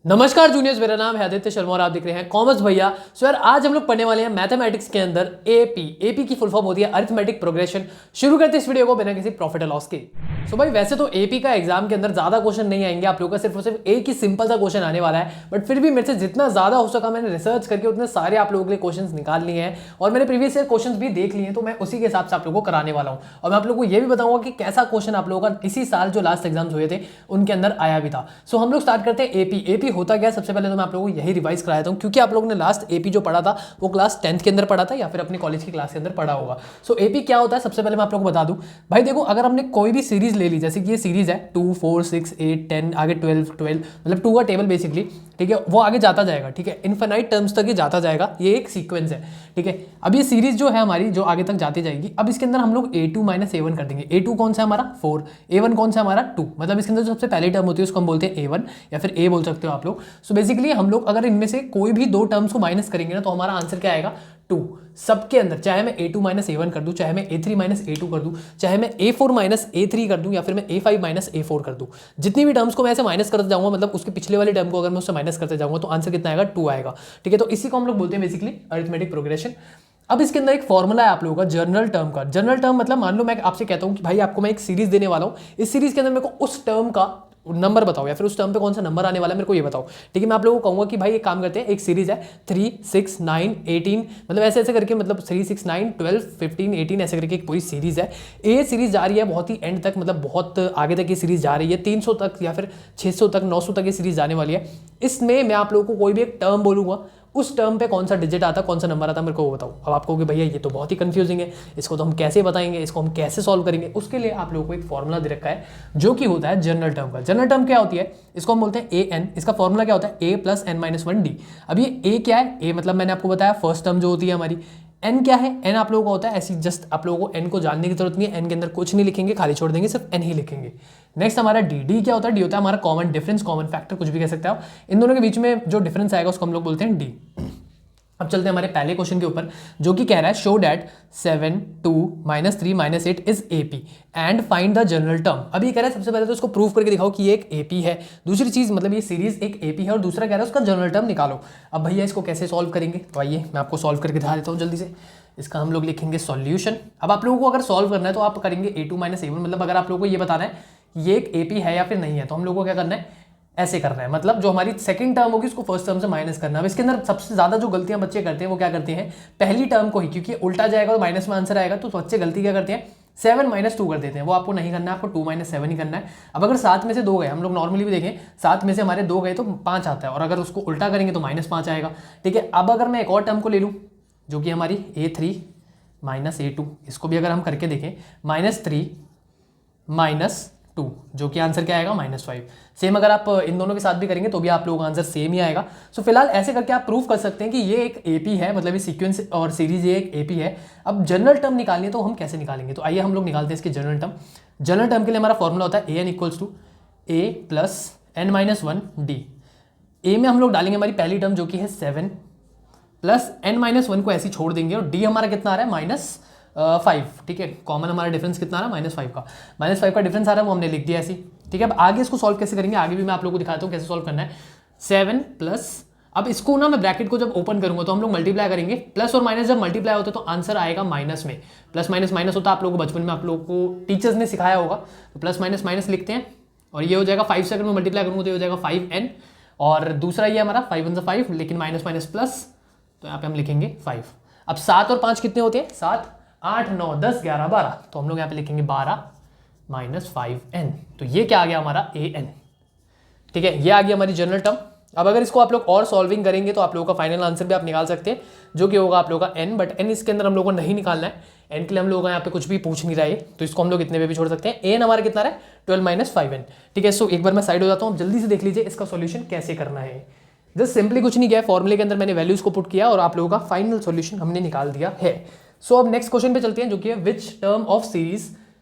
नमस्कार जूनियर्स, मेरा नाम है आदित्य शर्मा और आप देख रहे हैं कॉमर्स भैया। सो यार आज हम लोग पढ़ने वाले हैं मैथमेटिक्स के अंदर एपी की फुल फॉर्म होती है अरिथमेटिक प्रोग्रेशन। शुरू करते हैं इस वीडियो को बिना किसी प्रॉफिट और लॉस के। सो भाई वैसे तो एपी का एग्जाम के अंदर ज्यादा क्वेश्चन नहीं आएंगे, आप लोगों का सिर्फ और सिर्फ एक ही सिंपल सा क्वेश्चन आने वाला है। बट फिर भी मेरे से जितना ज्यादा हो सका मैंने रिसर्च करके उतने सारे आप लोगों के लिए क्वेश्चन निकाल लिए हैं और मैंने प्रीवियस ईयर क्वेश्चन भी देख लिए हैं, तो मैं उसी के हिसाब से आप लोगों को कराने वाला हूँ। और मैं आप लोगों को ये भी बताऊंगा कि कैसा क्वेश्चन आप लोगों का इसी साल जो लास्ट एग्जाम हुए थे उनके अंदर आया भी था। सो हम लोग स्टार्ट करते हैं एपी होता क्या। सबसे पहले तो मैं आप लोगों को यही रिवाइज कराया था क्योंकि आप लोगों ने लास्ट एपी जो पढ़ा था वो क्लास 10th के अंदर पढ़ा था या फिर अपनी कॉलेज की क्लास के अंदर पढ़ा होगा। सो एपी क्या होता है सबसे पहले मैं आप लोगों को बता दूं। भाई देखो, अगर हमने कोई भी सीरीज ले ली, जैसे कि ये सीरीज है 2 4 6 8 10 आगे 12 मतलब 2 का टेबल बेसिकली, ठीक है, वो आगे जाता जाएगा, ठीक है, इनफाइनाइट टर्म्स तक ये जाता जाएगा। ये एक सीक्वेंस है, ठीक है। अब ये सीरीज जो है हमारी जो आगे तक जाती जाएगी, अब इसके अंदर हम लोग a2 माइनस a1 कर देंगे। a2 कौन सा है हमारा 4, a1 कौन सा है हमारा 2, मतलब इसके अंदर जो सबसे पहली टर्म होती है उसको हम बोलते हैं a1 या फिर a बोल सकते हो आप लोग। सो बेसिकली हम लोग अगर इनमें से कोई भी दो टर्म्स को माइनस करेंगे ना तो हमारा आंसर क्या आएगा 2 सबके अंदर। चाहे मैं a2 माइनस a1 कर दूं, चाहे मैं a3 माइनस a2 कर दूं, चाहे मैं a4 माइनस a3 कर दूं या फिर मैं a5 माइनस a4 कर दूं, जितनी भी टर्म्स को मैं ऐसे माइनस करते जाऊंगा, मतलब उसके पिछले वाले टर्म को अगर मैं उससे माइनस करते जाऊंगा तो आंसर कितना आएगा 2 आएगा, ठीक है। तो इसी को हम लोग बोलते हैं बेसिकली अरिथमेटिक प्रोग्रेशन। अब इसके अंदर एक फॉर्मूला है आप लोगों का जनरल टर्म का। जनरल टर्म मतलब मान लो मैं आपसे कहता हूं कि भाई आपको मैं एक सीरीज देने वाला हूं, इस सीरीज के अंदर मेरे को उस टर्म का नंबर बताओ या फिर उस टर्म पे कौन सा नंबर आने वाला है मेरे को ये बताओ, ठीक है। मैं आप लोगों को कहूंगा कि भाई एक काम करते हैं, एक सीरीज है 3 6 9 18, मतलब ऐसे ऐसे करके, मतलब 3 6 9 12 15 18 ऐसे करके एक पूरी सीरीज है। ये सीरीज जा रही है बहुत ही एंड तक, मतलब बहुत आगे तक ये सीरीज जा रही है, 300 तक या फिर 600 तक 900 तक ये सीरीज जाने वाली है। इसमें मैं आप लोगों को कोई भी एक टर्म बोलूंगा, उस टर्म पे कौन सा डिजिट आता, कौन सा नंबर आता, मेरे को वो बताओ। अब आपको कि भैया ये तो बहुत ही कंफ्यूजिंग है, इसको तो हम कैसे बताएंगे, इसको हम कैसे सॉल्व करेंगे, उसके लिए आप लोगों को एक फॉर्मूला दे रखा है जो कि होता है जनरल टर्म का। जनरल टर्म क्या होती है, इसको हम बोलते हैं ए एन। इसका फॉर्मूला क्या होता है a plus n minus 1 D. अब ये a क्या है, a मतलब मैंने आपको बताया फर्स्ट टर्म जो होती है हमारी। n क्या है, n आप लोगों को होता है ऐसी, जस्ट आप लोगों को n को जानने की जरूरत नहीं है, n के अंदर कुछ नहीं लिखेंगे, खाली छोड़ देंगे, सिर्फ n ही लिखेंगे। नेक्स्ट हमारा डी क्या होता है, डी होता है हमारा कॉमन डिफरेंस, कॉमन फैक्टर, कुछ भी कह सकते हो आप। इन दोनों के बीच में जो डिफरेंस आएगा उसको हम लोग बोलते हैं डी। अब चलते हैं हमारे पहले क्वेश्चन के ऊपर जो कि कह रहा है show that 7 2 -3 -8 is AP and find the general term. अभी कह रहा है सबसे पहले तो इसको प्रूव करके दिखाओ कि ये एक एपी है। दूसरी चीज मतलब ये सीरीज एक एपी है और दूसरा कह रहा है उसका जनरल टर्म निकालो। अब भैया इसको कैसे सॉल्व करेंगे, तो आइए मैं आपको सॉल्व करके दिखा देता हूँ जल्दी से। इसका हम लोग लिखेंगे सॉल्यूशन। अब आप लोगों को अगर सॉल्व करना है तो आप करेंगे a2 माइनस a1, मतलब अगर आप लोगों को ये बताना है ये एक एपी है या फिर नहीं है तो हम लोगों को क्या करना है, ऐसे करना है, मतलब जो हमारी सेकंड टर्म होगी उसको फर्स्ट टर्म से माइनस करना है। अब इसके अंदर सबसे ज्यादा जो गलतियां बच्चे करते हैं वो क्या करते हैं, पहली टर्म को ही, क्योंकि उल्टा जाएगा तो माइनस में आंसर आएगा, तो बच्चे गलती क्या करते हैं 7 - 2 कर देते हैं। वो आपको नहीं करना है, आपको 2 - 7 ही करना है। अब अगर 7 में से 2 गए, हम लोग नॉर्मली भी देखें 7 में से हमारे 2 गए तो 5 आता है, और अगर उसको उल्टा करेंगे तो -5 आएगा, ठीक है। अब अगर मैं एक और टर्म को ले लूँ जो कि हमारी a3 - a2, इसको भी अगर हम करके देखें -3 - 2, जो कि आंसर क्या आएगा -5। सेम अगर आप इन दोनों के साथ भी करेंगे तो भी आप लोगों का आंसर सेम ही आएगा। सो फिलहाल ऐसे करके आप प्रूव कर सकते हैं कि ये एक एपी है, मतलब ये सीक्वेंस और सीरीज ये एक एपी है। अब जनरल टर्म निकालनी है तो हम कैसे निकालेंगे, तो आइए हम लोग निकालते हैं इसकी जनरल टर्म। जनरल टर्म के लिए हमारा फॉर्मूला होता है an equals to a plus n minus 1 D. ए में हम लोग डालेंगे हमारी पहली टर्म जो कि है 7 प्लस n माइनस 1 को ऐसे छोड़ देंगे, और डी हमारा कितना आ रहा है -5, ठीक है। कॉमन हमारा डिफरेंस कितना आ रहा है -5 का, -5 का डिफरेंस आ रहा है, वो हमने लिख दिया ऐसी, ठीक है। अब आगे इसको सॉल्व कैसे करेंगे, आगे भी मैं आप लोगों को दिखाता हूँ कैसे सॉल्व करना है। 7 प्लस, अब इसको ना मैं ब्रैकेट को जब ओपन करूंगा तो हम लोग मल्टीप्लाई करेंगे, प्लस और माइनस जब मल्टीप्लाई होता है तो आंसर आएगा माइनस में। प्लस माइनस माइनस होता है, आप लोगों को बचपन में आप लोगों को टीचर्स ने सिखाया होगा, तो प्लस माइनस माइनस लिखते हैं, और ये हो जाएगा 5 से अगर मैं मल्टीप्लाई करूंगा तो ये हो जाएगा 5n, और दूसरा ये हमारा 5 × 5, लेकिन माइनस माइनस प्लस, तो यहाँ पे हम लिखेंगे 5। अब 7 और 5 कितने होते हैं, 7 8 9 10 11 12, तो हम लोग यहाँ पे लिखेंगे 12 - 5n, तो ये क्या आ गया हमारा an, ठीक है। ये आ गया हमारी जनरल टर्म। अब अगर इसको आप लोग और सॉल्विंग करेंगे तो आप लोगों का फाइनल आंसर भी आप निकाल सकते हैं जो कि होगा आप लोगों का n, बट n इसके अंदर हम लोगों को नहीं निकालना है। n के लिए हम लोगों का यहाँ पे कुछ भी पूछ नहीं रहा है, तो इसको हम लोग इतने पे भी छोड़ सकते हैं। an हमारा कितना रहा है 12 - 5n, ठीक है। सो एक बार मैं साइड हो जाता हूँ, जल्दी से देख लीजिए इसका सॉल्यूशन कैसे करना है। जस्ट सिंपली कुछ नहीं किया, फॉर्मूले के अंदर मैंने वैल्यूज को पुट किया और आप लोगों का फाइनल सॉल्यूशन हमने निकाल दिया है। सो अब नेक्स्ट क्वेश्चन पे चलते हैं जो कि है which term of series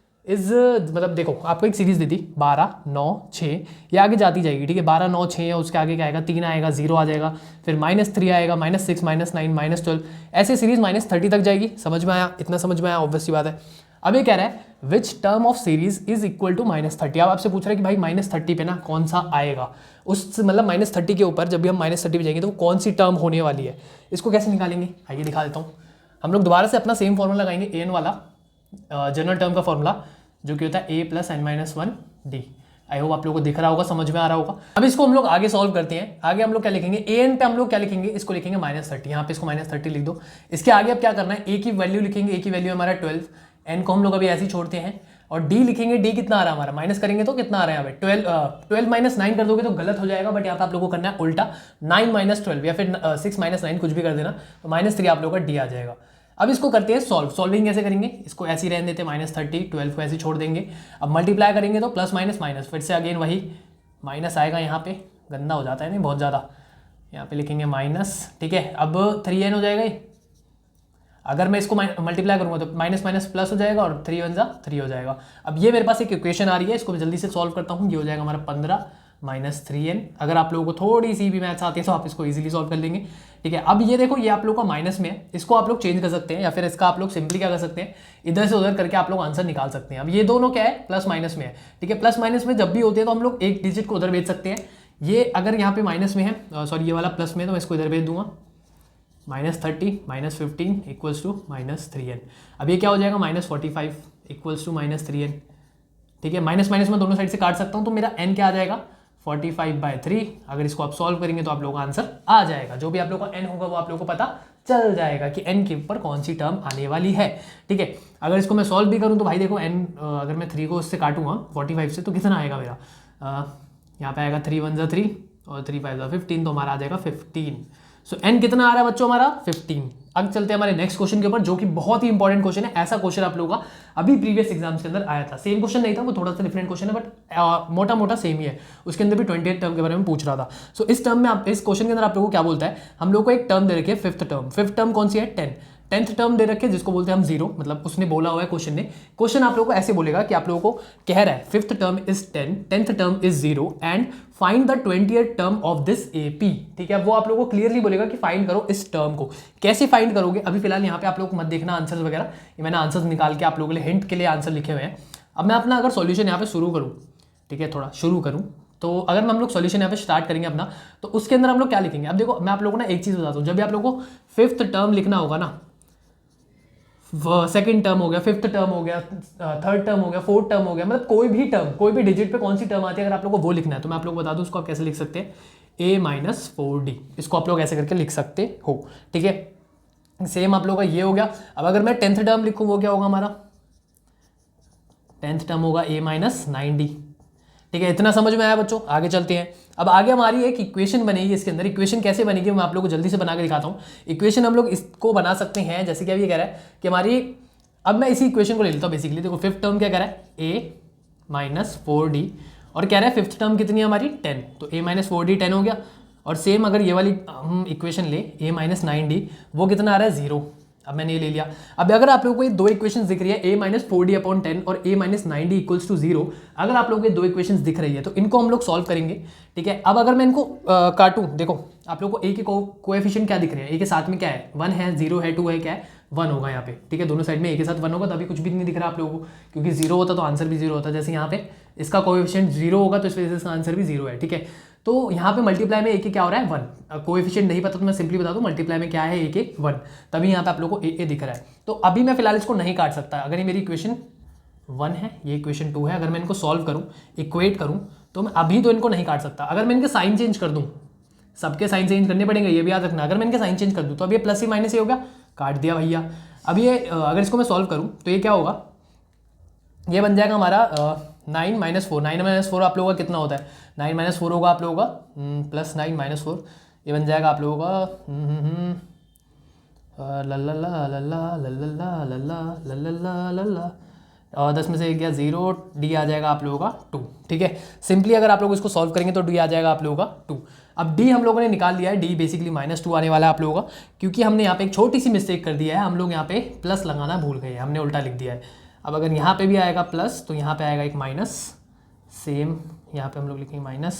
is, मतलब देखो आपको एक सीरीज दी थी 12 9 6, ये आगे जाती जाएगी, ठीक है। 12 9 6 है, उसके आगे क्या आएगा 3 आएगा, 0 आ जाएगा, फिर -3 आएगा, -6 -9 -12, ऐसे सीरीज -30 तक जाएगी। समझ में आया, इतना समझ में आया, ऑब्वियस सी बात है। अब ये कह रहा है which term of series is equal to -30। अब आपसे पूछ रहा है कि भाई -30 पे ना कौन सा आएगा, उस मतलब -30 के ऊपर जब भी हम -30 पे जाएंगे तो वो कौन सी टर्म होने वाली है, इसको कैसे निकालेंगे आइए दिखा देता हूँ। हम लोग दोबारा से अपना सेम फॉर्मूला लगाएंगे एन वाला जनरल टर्म का फॉर्मूला जो कि होता है a + n-1d। आई होप आप लोगों को दिख रहा होगा, समझ में आ रहा होगा। अब इसको हम लोग आगे सॉल्व करते हैं। आगे हम लोग क्या लिखेंगे, an पे हम लोग क्या लिखेंगे, इसको लिखेंगे -30। यहाँ पे इसको -30 लिख दो। इसके आगे अब क्या करना है, a की वैल्यू लिखेंगे, a की वैल्यू हमारा 12, n को हम लोग अभी ऐसे ही छोड़ते हैं और d लिखेंगे। d कितना आ रहा है हमारा, माइनस करेंगे तो कितना आ रहा है यहाँ पे 12 - 9 कर दोगे तो गलत हो जाएगा, बट यहाँ पे आप लोगों को करना है उल्टा 9 - 12 या फिर 6 - 9 कुछ भी कर देना, तो -3 आप लोगों का d आ जाएगा। अब इसको करते हैं सॉल्व। सॉल्विंग कैसे करेंगे, इसको ऐसे ही रहने देते हैं -30, 12 को ऐसे ही छोड़ देंगे। अब मल्टीप्लाई करेंगे तो प्लस माइनस माइनस, फिर से अगेन वही माइनस आएगा, यहाँ पे गंदा हो जाता है नहीं बहुत ज़्यादा, यहाँ पे लिखेंगे माइनस, ठीक है। अब 3n हो जाएगा ये, अगर मैं इसको मल्टीप्लाई करूँगा तो माइनस माइनस प्लस हो जाएगा और 3 × 1 = 3 हो जाएगा। अब ये मेरे पास एक इक्वेशन आ रही है, इसको मैं जल्दी से सॉल्व करता हूँ। ये हो जाएगा हमारा 15 - 3n। अगर आप लोगों को थोड़ी सी भी मैथ्स आती है तो आप इसको इजीली सॉल्व कर लेंगे, ठीक है। अब ये देखो, ये आप लोगों का माइनस में है, इसको आप लोग चेंज कर सकते हैं या फिर इसका आप लोग सिंपली क्या कर सकते हैं, इधर से उधर करके आप लोग आंसर निकाल सकते हैं। अब ये दोनों क्या है, प्लस माइनस में है, ठीक है। प्लस माइनस में जब भी होते हैं तो हम लोग एक डिजिट को उधर भेज सकते हैं। ये अगर यहाँ पे माइनस में है, सॉरी ये वाला प्लस में है, तो मैं इसको इधर भेज दूंगा, -30 - 15 = -3n। अब ये क्या हो जाएगा, -45 = -3n, ठीक है। माइनस माइनस में दोनों साइड से काट सकता हूँ, तो मेरा n क्या आ जाएगा, 45/3। अगर इसको आप सॉल्व करेंगे तो आप लोगों का आंसर आ जाएगा। जो भी आप लोगों का n होगा वो आप लोगों को पता चल जाएगा कि n के ऊपर कौन सी टर्म आने वाली है, ठीक है। अगर इसको मैं सॉल्व भी करूँ तो भाई देखो n, अगर मैं 3 को उससे काटूंगा 45 से, तो कितना आएगा मेरा, यहाँ पे आएगा 3 × 1 = 3 और 3 × 5 = 15, तो हमारा आ जाएगा 15। सो n कितना आ रहा है बच्चों हमारा, 15। अब चलते हैं हमारे नेक्स्ट क्वेश्चन के ऊपर, जो कि बहुत ही इंपॉर्टेंट क्वेश्चन है। ऐसा क्वेश्चन आप लोगों का अभी प्रीवियस एग्जाम्स के अंदर आया था, सेम क्वेश्चन नहीं था, वो थोड़ा सा डिफरेंट क्वेश्चन है, बट मोटा मोटा सेम ही है। उसके अंदर भी 28 टर्म के बारे में पूछ रहा था। सो इस टर्म में इस क्वेश्चन के अंदर आप लोगों को क्या बोलता है, हम लोग को एक टर्म दे रखी है, फिफ्थ टर्म। फिफ्थ टर्म कौन सी है, 10। 10th टर्म दे रखे जिसको बोलते हैं हम 0, मतलब उसने बोला हुआ है क्वेश्चन ने। क्वेश्चन आप लोगों को ऐसे बोलेगा कि आप लोगों को कह रहा है fifth term is 10, 10th term is 0 and find the 20th term of this AP, ठीक है। वो आप लोगों को क्लियरली बोलेगा कि फाइंड करो इस टर्म को। कैसे फाइंड करोगे, अभी फिलहाल यहाँ पे आप लोग मत देखना आंसर्स वगैरह, ये मैंने आंसर्स निकाल के आप लोगों के लिए हिंट के लिए आंसर लिखे हुए हैं। अब मैं अपना अगर सॉल्यूशन यहाँ पे शुरू करूँ, ठीक है, थोड़ा शुरू करूँ, तो अगर हम लोग सॉल्यूशन यहाँ पे स्टार्ट करेंगे अपना, तो उसके अंदर हम लोग क्या लिखेंगे। अब देखो मैं आप लोगों को ना एक चीज़ बताता हूँ, जब भी आप लोगों को फिफ्थ टर्म लिखना होगा ना, सेकंड टर्म हो गया, फिफ्थ टर्म हो गया, थर्ड टर्म हो गया, फोर्थ टर्म हो गया, मतलब कोई भी टर्म, कोई भी डिजिट पे कौन सी टर्म आती है, अगर आप लोग को वो लिखना है तो मैं आप लोग को बता दूं उसको आप कैसे लिख सकते हैं, a - 4d। इसको आप लोग ऐसे करके लिख सकते हो, ठीक है। सेम आप लोग का ये हो गया। अब अगर मैं 10th टर्म लिखूँ, वो क्या होगा हमारा, 10th टर्म होगा a - 9d, ठीक है। इतना समझ में आया बच्चों, आगे चलते हैं। अब आगे हमारी एक इक्वेशन बनेगी इसके अंदर। इक्वेशन कैसे बनेगी मैं आप लोगों को जल्दी से बना के दिखाता हूँ। इक्वेशन हम लोग इसको बना सकते हैं, जैसे कि अब ये कह रहा है कि हमारी, अब मैं इसी इक्वेशन को ले लेता हूँ बेसिकली। देखो फिफ्थ टर्म क्या कह रहा है, a - 4d, और कह रहा है फिफ्थ टर्म कितनी है हमारी, 10, तो a - 4d 10 हो गया। और सेम अगर ये वाली हम इक्वेशन ले, a - 9d, वो कितना आ रहा है, 0। अब मैंने ये ले लिया। अब अगर आप लोगों को ये दो इक्वेशंस दिख रही है, a - 4d/10 और a - 9d = 0, अगर आप लोगों को ये दो इक्वेशंस दिख रही है तो इनको हम लोग सॉल्व करेंगे, ठीक है। अब अगर मैं इनको काटूं, देखो आप लोगों को a के कोएफिशिएंट क्या दिख रहे हैं, a के साथ में क्या है, 1 है, 0 है, 2 है, क्या है, 1 होगा यहाँ पे, ठीक है। दोनों साइड में a के साथ 1 होगा, तभी कुछ भी नहीं दिख रहा आप लोगों को, क्योंकि 0 होता तो आंसर भी 0 होता। जैसे यहाँ पे इसका कोएफिशिएंट 0 होगा तो इस वजह से इसका आंसर भी 0 है, ठीक है। तो यहाँ पे मल्टीप्लाई में a के क्या हो रहा है, 1। कोएफिशिएंट नहीं पता तो मैं सिंपली बता दूं, मल्टीप्लाई में क्या है, a के 1, तभी यहाँ पे आप लोगों को a दिख रहा है। तो अभी मैं फिलहाल इसको नहीं काट सकता। अगर ये मेरी इक्वेशन 1 है, ये इक्वेशन 2 है, अगर मैं इनको सॉल्व करूँ, इक्वेट करूँ, तो मैं अभी तो इनको नहीं काट सकता। अगर मैं इनके साइन चेंज कर दूँ, सबके साइन चेंज करने पड़ेंगे, ये भी याद रखना। अगर मैं इनके साइन चेंज कर दूँ तो अब ये प्लस ही माइनस ही हो गया, काट दिया भैया। अब ये अगर इसको मैं सॉल्व करूँ तो ये क्या होगा, ये बन जाएगा हमारा 9 - 4। 9 - 4 आप लोगों का कितना होता है, 9 - 4 होगा आप लोगों का +9 - 4, ये बन जाएगा आप लोगों का ला और 10 में से गया 0, d आ जाएगा आप लोगों का 2, ठीक है। सिंपली अगर आप लोग इसको सॉल्व करेंगे तो d आ जाएगा आप लोगों का 2। अब d हम लोगों ने निकाल लिया है, d बेसिकली -2 आने वाला है आप लोगों का, क्योंकि हमने यहाँ पे एक छोटी सी मिस्टेक कर दिया है, हम लोग यहाँ पे प्लस लगाना भूल गए, हमने उल्टा लिख दिया है। अब अगर यहाँ पे भी आएगा प्लस तो यहाँ पे आएगा एक माइनस, सेम यहाँ पे हम लोग लिखेंगे माइनस,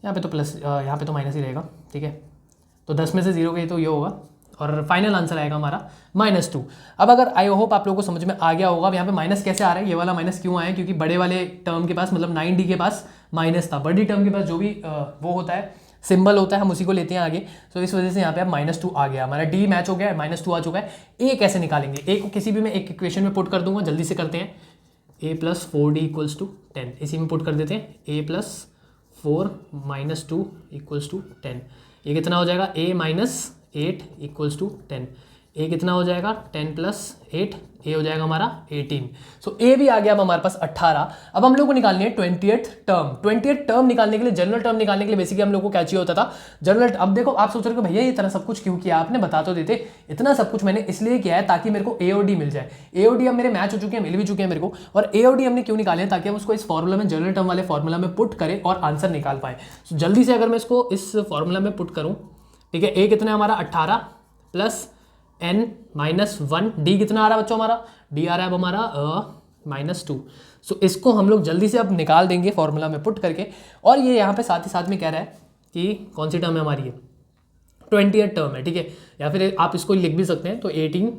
यहाँ पे तो प्लस, यहाँ पे तो माइनस ही रहेगा, ठीक है। तो 10 में से 0 गई तो ये होगा, और फाइनल आंसर आएगा हमारा -2। अब अगर आई होप आप लोगों को समझ में आ गया होगा, अब यहाँ पे माइनस कैसे आ रहा है, ये वाला माइनस क्यों आया है, क्योंकि बड़े वाले टर्म के पास मतलब 9D के पास माइनस था, बड़ी टर्म के पास जो भी वो होता है सिंबल होता है हम उसी को लेते हैं आगे। तो इस वजह से यहाँ पे अब -2 आ गया, हमारा डी मैच हो गया है, -2 आ चुका है। ए कैसे निकालेंगे, ए को किसी भी मैं एक इक्वेशन में पुट कर दूंगा, जल्दी से करते हैं। a + 4d = 10, इसी में पुट कर देते हैं। a + 4 - 2 = 10। ये कितना हो जाएगा, a - 8 = 10। a कितना हो जाएगा, 10 + 8, a हो जाएगा हमारा 18। सो a भी आ गया अब हमारे पास 18। अब हम लोग को निकालनी है 20th टर्म। 20th टर्म निकालने के लिए, जनरल टर्म निकालने के लिए बेसिकली हम लोग को क्या चाहिए होता था, जनरल। अब देखो आप सोच रहे हो भैया ये इतना सब कुछ क्यों किया आपने, बता तो देते। इतना सब कुछ मैंने इसलिए किया है ताकि मेरे को a और d मिल जाए। a और d अब मेरे मैच हो चुके हैं, मिल भी चुके हैं मेरे को। और a और d हमने क्यों निकाले हैं, ताकि हम उसको इस फॉर्मूला में, जनरल टर्म वाले फॉर्मूला में पुट करें और आंसर निकाल पाए। सो जल्दी से अगर मैं इसको इस फॉर्मूला में पुट करूँ, ठीक है, a कितना है हमारा 18 + n - 1, d कितना आ रहा है बच्चों हमारा, d आ रहा है अब हमारा -2। सो इसको हम लोग जल्दी से अब निकाल देंगे फॉर्मूला में पुट करके। और ये यहाँ पे साथ ही साथ में कह रहा है कि कौन सी टर्म है हमारी, ये 20th टर्म है, ठीक है, या फिर आप इसको लिख भी सकते हैं तो 18।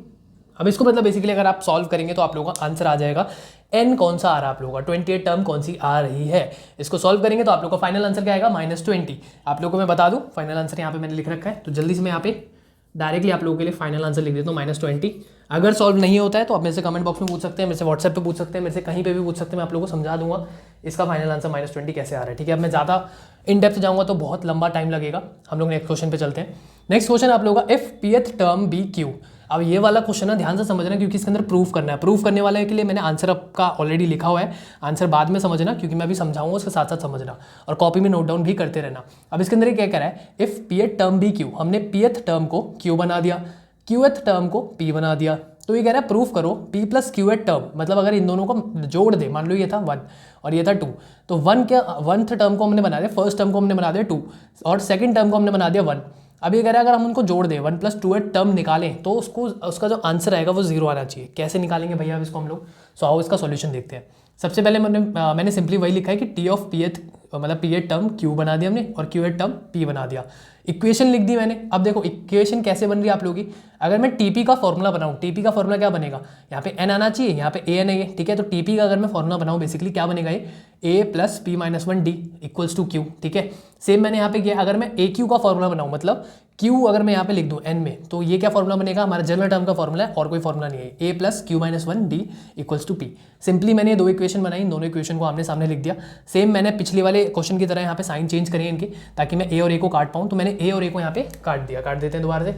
अब इसको मतलब बेसिकली अगर आप सॉल्व करेंगे तो आप लोगों का आंसर आ जाएगा। n कौन सा आ रहा है आप लोगों का, 20th टर्म कौन सी आ रही है, इसको सॉल्व करेंगे तो आप लोगों का फाइनल आंसर क्या आएगा, -20। आप लोगों को मैं बता दूं फाइनल आंसर यहाँ पे मैंने लिख रखा है, तो जल्दी से मैं यहाँ पे डायरेक्टली आप लोगों के लिए फाइनल आंसर लिख देता हूँ -20। अगर सॉल्व नहीं होता है तो आप मेरे से कमेंट बॉक्स में पूछ सकते हैं, मेरे से व्हाट्सएप पे पूछ सकते हैं, मेरे से कहीं पे भी पूछ सकते हैं, मैं आप लोगों को समझा दूंगा इसका फाइनल आंसर -20 कैसे आ रहा है, ठीक है। अब मैं ज़्यादा इन डेप्थ जाऊँगा तो बहुत लंबा टाइम लगेगा। हम लोग नेक्स्ट क्वेश्चन पे चलते हैं। नेक्स्ट क्वेश्चन आप लोगों का, if pth term be Q. अब ये वाला क्वेश्चन है, ध्यान से समझना क्योंकि इसके अंदर प्रूफ करना है। प्रूफ करने वाले के लिए मैंने आंसर आपका ऑलरेडी लिखा हुआ है, आंसर बाद में समझना क्योंकि मैं अभी समझाऊंगा, उसके साथ साथ समझना और कॉपी में नोट डाउन भी करते रहना। अब इसके अंदर क्या कह रहा है, if pth term be Q, हमने pth टर्म को q बना दिया, qth टर्म को p बना दिया। तो ये कह रहा है प्रूफ करो p + qth टर्म, मतलब अगर इन दोनों को जोड़ दे, मान लो ये था 1 और ये था 2, तो 1th टर्म को हमने बना दिया, फर्स्ट टर्म को हमने बना दिया 2 और सेकंड टर्म को हमने बना दिया 1। अब ये कह रहा है अगर हम उनको जोड़ दें, 1 + 2th टर्म निकालें तो उसका जो आंसर आएगा वो 0 आना चाहिए। कैसे निकालेंगे भैया अब इसको हम लोग, सो आओ इसका सॉल्यूशन देखते हैं। सबसे पहले मैंने सिंपली वही लिखा है कि टी ऑफ pth, मतलब pth टर्म q बना दिया हमने और qth टर्म p बना दिया, इक्वेशन लिख दी मैंने। अब देखो इक्वेशन कैसे बन रही है आप लोगों की, अगर मैं टीपी का फॉर्मूला बनाऊं, टीपी का फॉर्मूला क्या बनेगा, यहाँ पे n आना चाहिए, यहाँ पे a n है, ठीक है। तो टीपी का अगर मैं फॉर्मूला बनाऊं बेसिकली क्या बनेगा, ये a + p - 1d = q, ठीक है। सेम मैंने यहाँ पे किया। अगर मैं a q का फॉर्मूला बनाऊं, मतलब q अगर मैं यहाँ पे लिख दूं n में, तो ये क्या फॉर्मूला बनेगा, हमारा जनरल टर्म का फॉर्मूला है और कोई फॉर्मूला नहीं है, a + q - 1d = p। Simply मैंने दो इक्वेशन बनाई, इन दोनों इक्वेशन को आमने सामने लिख दिया। सेम मैंने पिछले वाले क्वेश्चन की तरह यहाँ पे साइन चेंज करिए इनके, ताकि मैं a और a को काट पाऊँ। तो मैंने a और a को यहाँ पे काट दिया, काट देते हैं दोबारा से,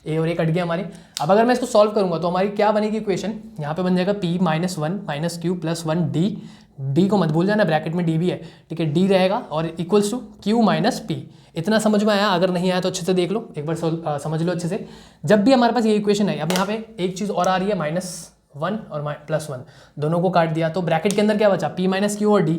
a और a कट गया हमारे। अब अगर मैं इसको सॉल्व करूंगा तो हमारी क्या बनेगी इक्वेशन, यहाँ पे बन जाएगा p - 1 - q + 1d, d को मत भूल जाना, ब्रैकेट में d भी है, ठीक है, d रहेगा और = q - p। इतना समझ में आया, अगर नहीं आया तो अच्छे से देख लो, एक बार समझ लो अच्छे से। जब भी हमारे पास ये इक्वेशन है, अब यहाँ पे एक चीज़ और आ रही है, -1 और +1, दोनों को काट दिया तो ब्रैकेट के अंदर क्या बचा, p - q और d,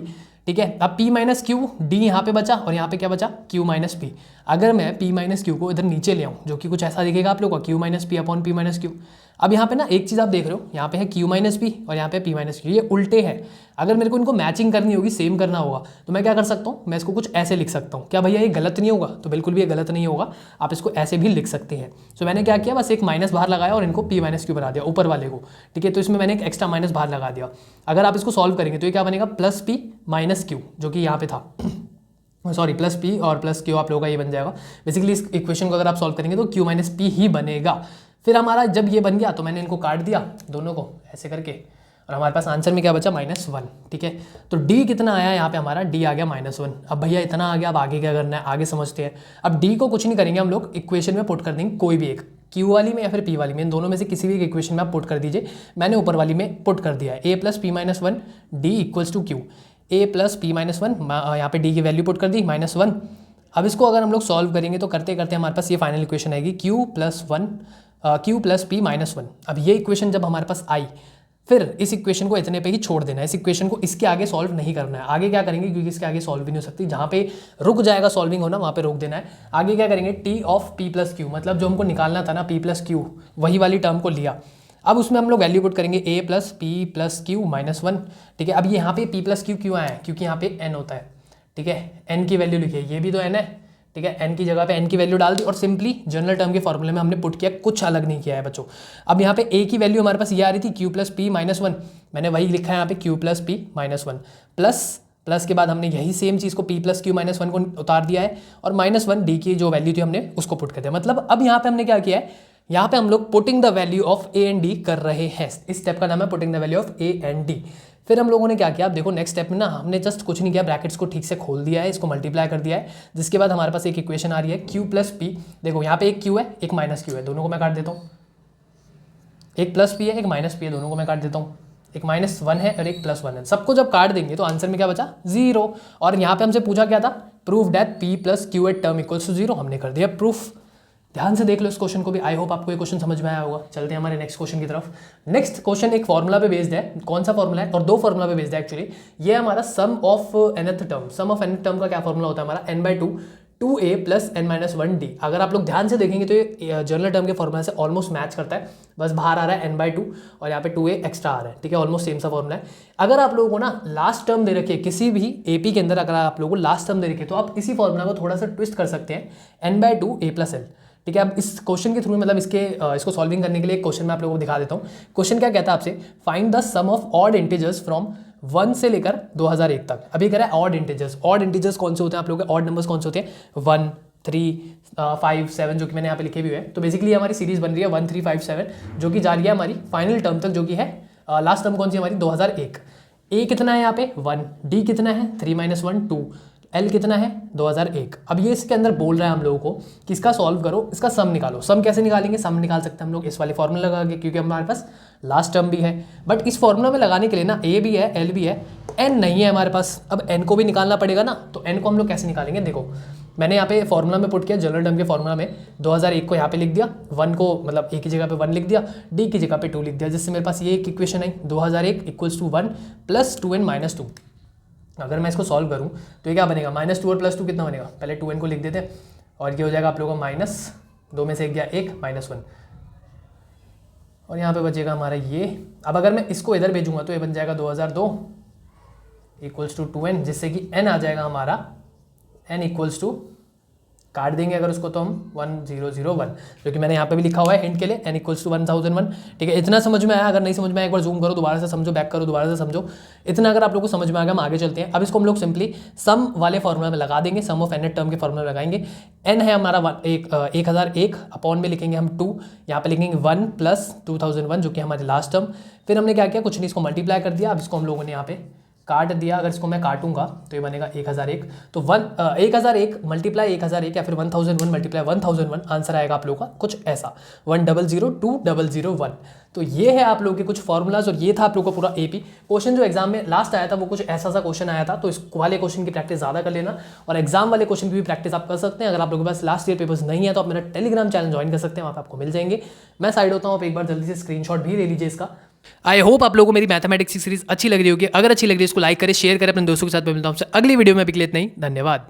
ठीक है। अब p - q, d यहाँ पे बचा और यहाँ पे क्या बचा, q - p। अगर मैं p - q को इधर नीचे ले आऊँ, जो कि कुछ ऐसा दिखेगा आप लोगों का, q - p / p - q। अब यहाँ पे ना एक चीज़ आप देख रहे हो, यहाँ पे है q - p और यहाँ पे p - q, ये उल्टे हैं। अगर मेरे को इनको मैचिंग करनी होगी, सेम करना होगा, तो मैं क्या कर सकता हूँ, मैं इसको कुछ ऐसे लिख सकता हूँ। क्या भैया ये गलत नहीं होगा, तो बिल्कुल भी ये गलत नहीं होगा, आप इसको ऐसे भी लिख सकते हैं। सो मैंने क्या किया, बस एक माइनस बाहर लगाया और इनको p - q बना दिया ऊपर वाले को, ठीक है। तो इसमें मैंने एक एक्स्ट्रा माइनस बाहर लगा दिया। अगर आप इसको सॉल्व करेंगे तो ये क्या बनेगा, +p - q, जो कि यहाँ पे था, सॉरी +p और +q आप लोगों का ये बन जाएगा। बेसिकली इस इक्वेशन को अगर आप सॉल्व करेंगे तो q - p ही बनेगा। फिर हमारा जब ये बन गया तो मैंने इनको काट दिया दोनों को ऐसे करके, और हमारे पास आंसर में क्या बचा, -1, ठीक है। तो d कितना आया यहाँ पे हमारा, d आ गया -1। अब भैया इतना आ गया, अब आगे क्या करना है, आगे समझते हैं। अब d को कुछ नहीं करेंगे हम लोग, इक्वेशन में पुट कर देंगे कोई भी एक, q वाली में या फिर p वाली में, इन दोनों में से किसी भी एक इक्वेशन में आप पुट कर दीजिए। मैंने ऊपर वाली में पुट कर दिया है, a + p - 1 d = q, a + p - 1, यहाँ पे d की वैल्यू पुट कर दी -1। अब इसको अगर हम लोग सॉल्व करेंगे तो करते करते हमारे पास ये फाइनल इक्वेशन आएगी, q + p - 1। अब ये इक्वेशन जब हमारे पास आई, फिर इस इक्वेशन को इतने पे ही छोड़ देना है, इस इक्वेशन को इसके आगे सॉल्व नहीं करना है। आगे क्या करेंगे, क्योंकि इसके आगे सॉल्व भी नहीं हो सकती, जहाँ पे रुक जाएगा सॉल्विंग होना वहाँ पे रोक देना है। आगे क्या करेंगे, टी ऑफ p + q, मतलब जो हमको निकालना था ना p + q, वही वाली टर्म को लिया। अब उसमें हम लोग वैल्यू पुट करेंगे a + p + q - 1, ठीक है। अब यहाँ पे p + q क्यों आया है, क्योंकि यहाँ पे n होता है, ठीक है, n की वैल्यू लिखिए, ये भी तो n है, ठीक है, n की जगह पे n की वैल्यू डाल दी और सिंपली जनरल टर्म के फॉर्मूले में हमने पुट किया, कुछ अलग नहीं किया है बच्चों। अब यहाँ पे a की वैल्यू हमारे पास ये आ रही थी q plus P minus one, मैंने वही लिखा है यहाँ पे q plus P minus one, plus के बाद हमने यही सेम चीज़ को p plus Q minus one को उतार दिया है और माइनस वन डी की जो वैल्यू थी हमने उसको पुट कर दिया। मतलब अब यहाँ पे हमने क्या किया है, यहाँ पे हम लोग putting the value of A and D कर रहे हैं। इस स्टेप का नाम है putting the value of A and D. फिर हम लोगों ने क्या किया, आप देखो नेक्स्ट स्टेप में ना हमने जस्ट कुछ नहीं किया, ब्रैकेट्स को ठीक से खोल दिया है, इसको मल्टीप्लाई कर दिया है, जिसके बाद हमारे पास एक इक्वेशन आ रही है q प्लस पी। देखो यहाँ पे एक q है एक माइनस q है, दोनों को मैं काट देता हूँ, एक प्लस पी है एक माइनस पी है, दोनों को मैं काट देता हूँ, एक माइनस वन है और एक प्लस वन है, सबको जब काट देंगे तो आंसर में क्या बचा, जीरो। और यहाँ पे हमसे पूछा क्या था, prove that p plus Q at term equals to zero, हमने कर दिया प्रूफ। ध्यान से देख लो इस क्वेश्चन को भी, आई होप आपको ये क्वेश्चन समझ में आया होगा। चलते हैं हमारे नेक्स्ट क्वेश्चन की तरफ। नेक्स्ट क्वेश्चन एक फॉर्मूला पे बेस्ड है, कौन सा फॉर्मूला है, और दो फॉर्मूला पे बेस्ड है एक्चुअली। ये हमारा sum of nth term, sum of nth term का क्या फॉर्मूला होता है हमारा, n/2 2a plus n minus one D. अगर आप लोग ध्यान से देखेंगे तो ये जनरल टर्म के फॉर्मूला से ऑलमोस्ट मैच करता है, बस बाहर आ रहा है n/2 और यहाँ पे 2a एक्स्ट्रा आ रहा है, ठीक है, ऑलमोस्ट सेम सा फॉर्मूला है। अगर आप लोगों को ना लास्ट टर्म दे रखी है किसी भी एपी के अंदर, अगर आप लोगों को लास्ट टर्म दे रखी है तो आप इसी फॉर्मूला को थोड़ा सा ट्विस्ट कर सकते हैं, n/2 a प्लस एल, ठीक है। अब इस क्वेश्चन के थ्रू मतलब इसको सॉल्विंग करने के लिए एक क्वेश्चन मैं आप लोगों को दिखा देता हूँ। क्वेश्चन क्या कहता है आपसे, find the sum of odd integers from 1 से लेकर 2001 तक। अभी कह रहा है ऑड इंटीजर्स, ऑड इंटीजर्स कौन से होते हैं आप लोगों के, ऑड नंबर्स कौन से होते हैं, 1 3 5 7 जो कि मैंने यहाँ पे लिखे भी हुए हैं। तो बेसिकली हमारी सीरीज बन रही है 1 3 5 7 जो कि जा रही है हमारी फाइनल टर्म तक, जो कि है लास्ट टर्म कौन सी हमारी 2001। ए कितना है यहाँ पे 1, डी कितना है 3 माइनस 1 2, एल कितना है 2001। अब ये इसके अंदर बोल रहा है हम लोगों को कि इसका सॉल्व करो, इसका सम निकालो। सम कैसे निकालेंगे, सम निकाल सकते हैं हम लोग इस वाले फॉर्मूला लगा के, क्योंकि हमारे पास लास्ट टर्म भी है। बट इस फॉर्मूला में लगाने के लिए ना ए भी है एल भी है, एन नहीं है हमारे पास। अब एन को भी निकालना पड़ेगा ना, तो एन को हम लोग कैसे निकालेंगे, देखो मैंने यहाँ पे फॉर्मूला में पुट किया, जनरल टर्म के फॉर्मूला में 2001 को यहाँ पे लिख दिया, 1 को मतलब ए की जगह पे 1 लिख दिया, डी की जगह पे 2 लिख दिया, जिससे मेरे पास ये एक इक्वेशन आई 2001 equals to 1 plus 2n minus 2। अगर मैं इसको सॉल्व करूँ तो ये क्या बनेगा, -2 और +2 कितना बनेगा, पहले 2n को लिख देते हैं और ये हो जाएगा आप लोगों का -2 में से एक गया 1 -1 और यहाँ पे बचेगा हमारा ये। अब अगर मैं इसको इधर भेजूंगा तो ये बन जाएगा 2002 इक्वल्स टू 2n, जिससे कि n आ जाएगा हमारा n इक्वल्स टू, काट देंगे अगर उसको तो हम 1001, जो कि मैंने यहाँ पे भी लिखा हुआ है हिंट के लिए, n इक्वल्स टू 1001, ठीक है। इतना समझ में आया, अगर नहीं समझ में आया एक बार जूम करो, दोबारा से समझो, बैक करो, दोबारा से समझो। इतना अगर आप लोग को समझ में आ गया, हम आगे चलते हैं। अब इसको हम लोग सिंपली सम वाले फॉर्मूला में लगा देंगे, सम ऑफ nth टर्म के फॉर्मूला लगाएंगे। n है हमारा 1001, अपॉन में लिखेंगे हम 2, यहाँ पे लिखेंगे 1 प्लस 2001 जो कि हमारी लास्ट टर्म। फिर हमने क्या किया, कुछ नहीं, इसको मल्टीप्लाई कर दिया। अब इसको हम लोगों ने यहाँ पे काट दिया, अगर इसको मैं काटूंगा तो ये बनेगा 1001, तो 1001 मल्टीप्लाई 1001 या फिर 1001 मल्टीप्लाई 1001, आंसर आएगा आप लोगों का कुछ ऐसा 1002,001। तो ये है आप लोगों के कुछ फॉर्मूलाज और ये था आप लोगों का पूरा एपी क्वेश्चन। जो एग्जाम में लास्ट आया था वो कुछ ऐसा सा क्वेश्चन आया था, तो इस वाले क्वेश्चन की प्रैक्टिस ज़्यादा कर लेना और एग्जाम वाले क्वेश्चन की भी प्रैक्टिस आप कर सकते हैं। अगर आप लोगों के पास लास्ट ईयर पेपर्स नहीं है तो आप मेरा टेलीग्राम चैनल ज्वाइन कर सकते हैं, वहाँ पे आपको मिल जाएंगे। मैं साइड होता हूँ, आप एक बार जल्दी से स्क्रीनशॉट भी ले लीजिए इसका। आई होप आप लोगों को मेरी मैथमेटिक्स की सीरीज अच्छी लग रही होगी। अगर अच्छी लग रही है इसको लाइक करें, शेयर करें अपने दोस्तों के साथ। मिलता हूं आपसे अगली वीडियो में, अभी के लिए इतना ही, धन्यवाद।